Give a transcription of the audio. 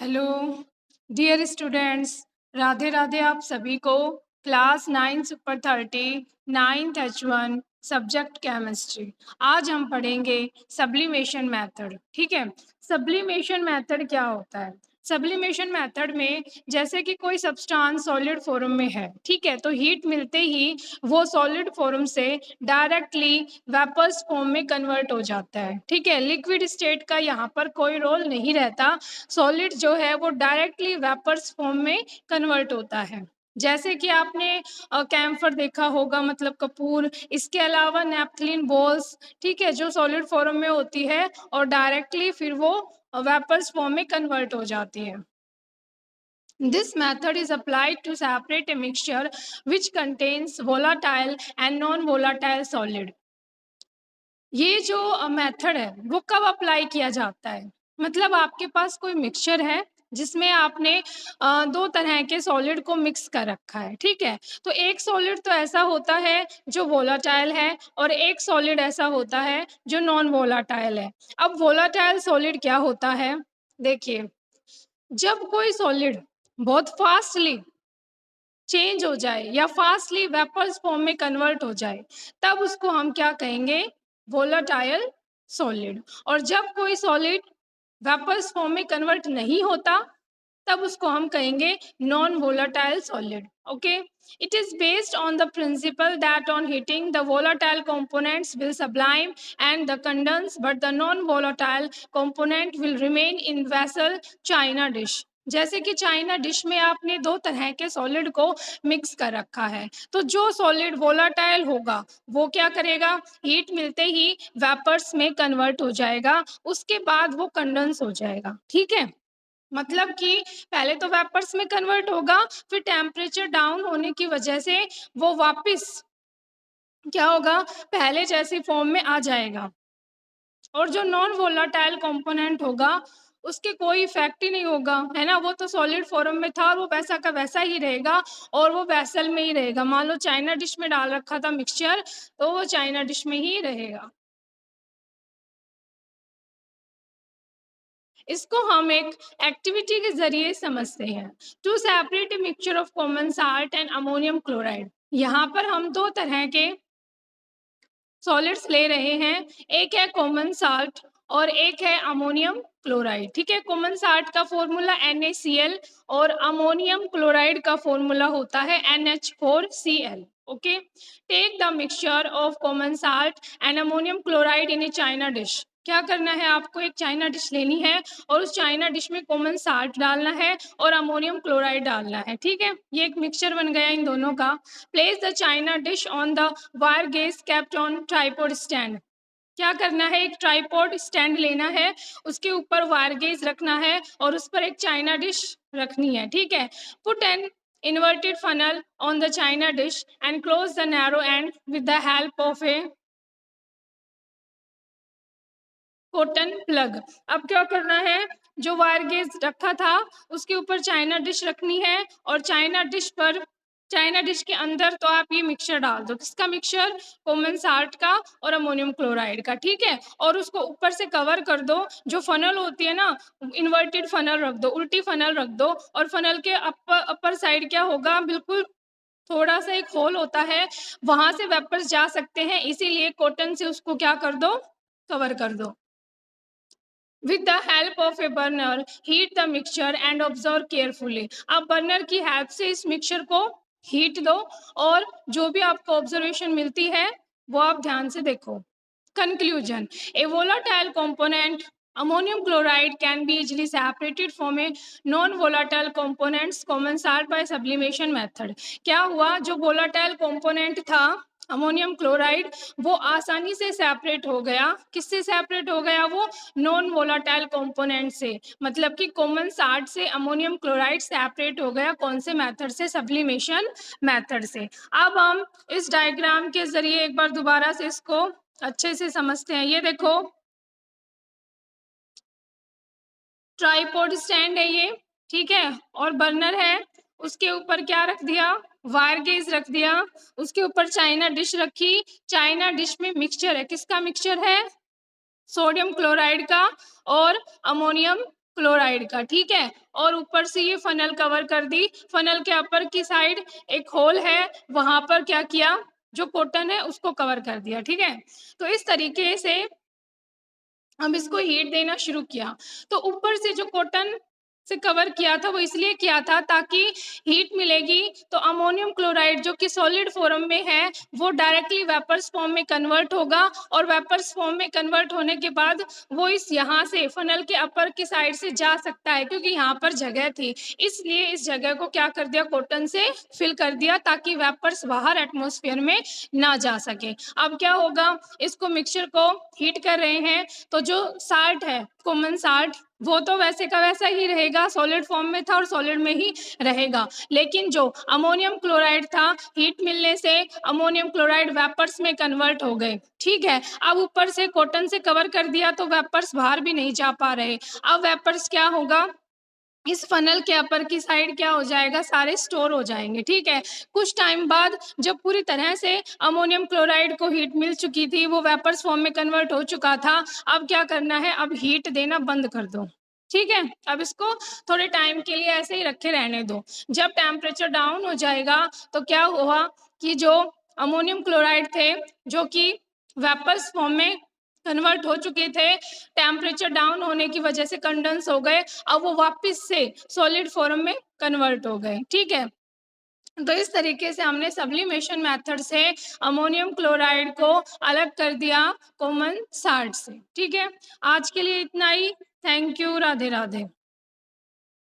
Hello dear students, Radhe Radhe आप सभी को। Class 9 super 30 9th H1 subject chemistry. आज हम पढ़ेंगे सब्लिमेशन मेथड। ठीक है, सब्लिमेशन मेथड क्या होता है? सब्लिमेशन मेथड में जैसे कि कोई सब्सटेंस सॉलिड फॉर्म में है, ठीक है, तो हीट मिलते ही वो सॉलिड फॉर्म से डायरेक्टली वेपर्स फॉर्म में कन्वर्ट हो जाता है। ठीक है, लिक्विड स्टेट का यहाँ पर कोई रोल नहीं रहता। सॉलिड जो है वो डायरेक्टली वेपर्स फॉर्म में कन्वर्ट होता है। जैसे कि आपने कैम्फर देखा होगा, मतलब कपूर, इसके अलावा नैप्थलीन बॉल्स, ठीक है, जो सॉलिड फॉर्म में होती है और डायरेक्टली फिर वो वेपर्स फॉर्म में कन्वर्ट हो जाती है। This method is applied to separate a mixture which contains volatile and non-volatile solid. ये जो मेथड है वो कब अप्लाई किया जाता है? मतलब आपके पास कोई मिक्सचर है जिसमें आपने दो तरह के सॉलिड को मिक्स कर रखा है, ठीक है, तो एक सॉलिड तो ऐसा होता है जो वोलाटाइल है और एक सॉलिड ऐसा होता है जो नॉन वोलाटाइल है। अब वोलाटाइल सॉलिड क्या होता है? देखिए, जब कोई सॉलिड बहुत फास्टली चेंज हो जाए या फास्टली वेपर्स फॉर्म में कन्वर्ट हो जाए, तब उसको हम क्या कहेंगे? Volatile solid. और जब कोई सॉलिड वेपर्स फॉर्म में कन्वर्ट नहीं होता, तब उसको हम कहेंगे non volatile solid. Okay, it is based on the principle that on heating the volatile components will sublime and the condense, but the non volatile component will remain in vessel china dish। जैसे कि China dish में आपने दो तरह के solid को mix कर रखा है, तो जो सॉलिड वोलाटाइल होगा वो क्या करेगा? हीट मिलते ही वेपर्स में कन्वर्ट हो जाएगा, उसके बाद वो कंडेंस हो जाएगा। ठीक है, मतलब कि पहले तो वेपर्स में कन्वर्ट होगा, फिर टेम्परेचर डाउन होने की वजह से वो वापस क्या होगा? पहले जैसी फॉर्म में आ जाएगा। और जो नॉन वोलाटाइल कंपोनेंट होगा उसके कोई इफेक्ट ही नहीं होगा, है ना, वो तो सॉलिड फॉर्म में था और वो वैसा का वैसा ही रहेगा और वो वेसल में ही रहेगा। मान लो चाइना डिश में डाल रखा था मिक्सचर, तो वो चाइना डिश में ही रहेगा। इसको हम एक एक्टिविटी के जरिए समझते हैं। To separate a mixture of common salt and ammonium chloride. यहाँ पर हम दो तरह के सॉलिड्स ले रहे हैं, एक है कॉमन साल्ट और एक है अमोनियम क्लोराइड। ठीक है, कॉमन साल्ट का फॉर्मूला NaCl और अमोनियम क्लोराइड का फॉर्मूला होता है NH4Cl। Okay, take the mixture of common salt and ammonium chloride in a china dish. क्या करना है? आपको एक चाइना डिश लेनी है और उस चाइना डिश में कॉमन साल्ट डालना है और अमोनियम क्लोराइड डालना है। ठीक है, ये एक मिक्सचर बन गया इन दोनों का। Place the China dish on the wire gauge kept on tripod stand. क्या करना है? एक ट्राइपॉड स्टैंड लेना है, उसके ऊपर वायर गेज रखना है और उस पर एक चाइना डिश रखनी है। ठीक है, put an inverted funnel on the china dish and close the narrow end with the help of a cotton plug. अब क्या करना है? जो वायर गेज रखा था उसके ऊपर चाइना डिश रखनी है और चाइना डिश के अंदर तो आप ये मिक्सचर डाल दो। किसका मिक्सचर? कॉमन साल्ट का और अमोनियम क्लोराइड का। ठीक है, और उसको ऊपर से कवर कर दो। जो फनल होती है ना, इन्वर्टेड फनल रख दो, उल्टी फनल रख दो, और फनल के अपर साइड क्या होगा? बिल्कुल थोड़ा सा एक होल होता है, वहां से वेपर्स जा सकते हैं, इसीलिए कॉटन से उसको क्या कर दो? कवर कर दो। With the help of a burner, heat the mixture and observe carefully। आप बर्नर की हेल्प से इस मिक्सचर को हीट दो और जो भी आपको ऑब्जर्वेशन मिलती है वो आप ध्यान से देखो। Conclusion: a volatile component ammonium chloride can be easily separated from a non-volatile components common salt by sublimation method। क्या हुआ? जो volatile component था अमोनियम क्लोराइड, वो आसानी से सेपरेट हो गया। किससे सेपरेट हो गया? वो नॉन वोलाटाइल कंपोनेंट से, मतलब कि कॉमन साल्ट से अमोनियम क्लोराइड सेपरेट हो गया। कौन से मेथड से? सब्लिमेशन मेथड से। अब हम इस डायग्राम के जरिए एक बार दोबारा से इसको अच्छे से समझते हैं। ये देखो, ट्राइपॉड स्टैंड है ये, ठीक है, और बर्नर है, उसके ऊपर क्या रख दिया? वायर गेज रख दिया, उसके ऊपर चाइना डिश रखी, चाइना डिश में मिक्सचर है। किसका मिक्सचर है? सोडियम क्लोराइड का और अमोनियम क्लोराइड का, ठीक है। और ऊपर से ये फनल कवर कर दी, फनल के अपर की साइड एक होल है, वहां पर क्या किया, जो कॉटन है उसको कवर कर दिया, ठीक है। तो इस तरीके से हम इसको हीट देना शुरू किया। तो ऊपर से जो कॉटन से कवर किया था वो इसलिए किया था ताकि हीट मिलेगी तो अमोनियम क्लोराइड जो कि सॉलिड फॉर्म में है वो डायरेक्टली वेपर्स फॉर्म में कन्वर्ट होगा, और वेपर्स फॉर्म में कन्वर्ट होने के बाद वो इस यहाँ से फनल के अपर की साइड से जा सकता है, क्योंकि यहाँ पर जगह थी, इसलिए इस जगह को क्या कर दिया, कॉटन से फिल कर दिया ताकि वेपर्स बाहर एटमॉस्फेयर में ना जा सके। अब क्या होगा, इसको मिक्सचर को हीट कर रहे हैं तो जो साल्ट है, कॉमन साल्ट, वो तो वैसे का वैसा ही रहेगा, सॉलिड फॉर्म में था और सॉलिड में ही रहेगा। लेकिन जो अमोनियम क्लोराइड था, हीट मिलने से अमोनियम क्लोराइड वेपर्स में कन्वर्ट हो गए, ठीक है। अब ऊपर से कॉटन से कवर कर दिया तो वेपर्स बाहर भी नहीं जा पा रहे। अब वेपर्स क्या होगा, इस फनल के अपर की साइड क्या हो जाएगा, सारे स्टोर हो जाएंगे, ठीक है। कुछ टाइम बाद जब पूरी तरह से अमोनियम क्लोराइड को हीट मिल चुकी थी, वो वेपर्स फॉर्म में कन्वर्ट हो चुका था, अब क्या करना है, अब हीट देना बंद कर दो, ठीक है। अब इसको थोड़े टाइम के लिए ऐसे ही रखे रहने दो। जब टेम्परेचर डाउन हो जाएगा तो क्या हुआ कि जो अमोनियम क्लोराइड थे जो कि वेपर्स फॉर्म में कन्वर्ट हो चुके थे, टेम्परेचर डाउन होने की वजह से कंडेंस हो गए, अब वो वापस से सॉलिड फॉर्म में कन्वर्ट हो गए, ठीक है। तो इस तरीके से हमने सब्लिमेशन मेथड से अमोनियम क्लोराइड को अलग कर दिया कॉमन साल्ट से, ठीक है। आज के लिए इतना ही। Thank you. राधे राधे।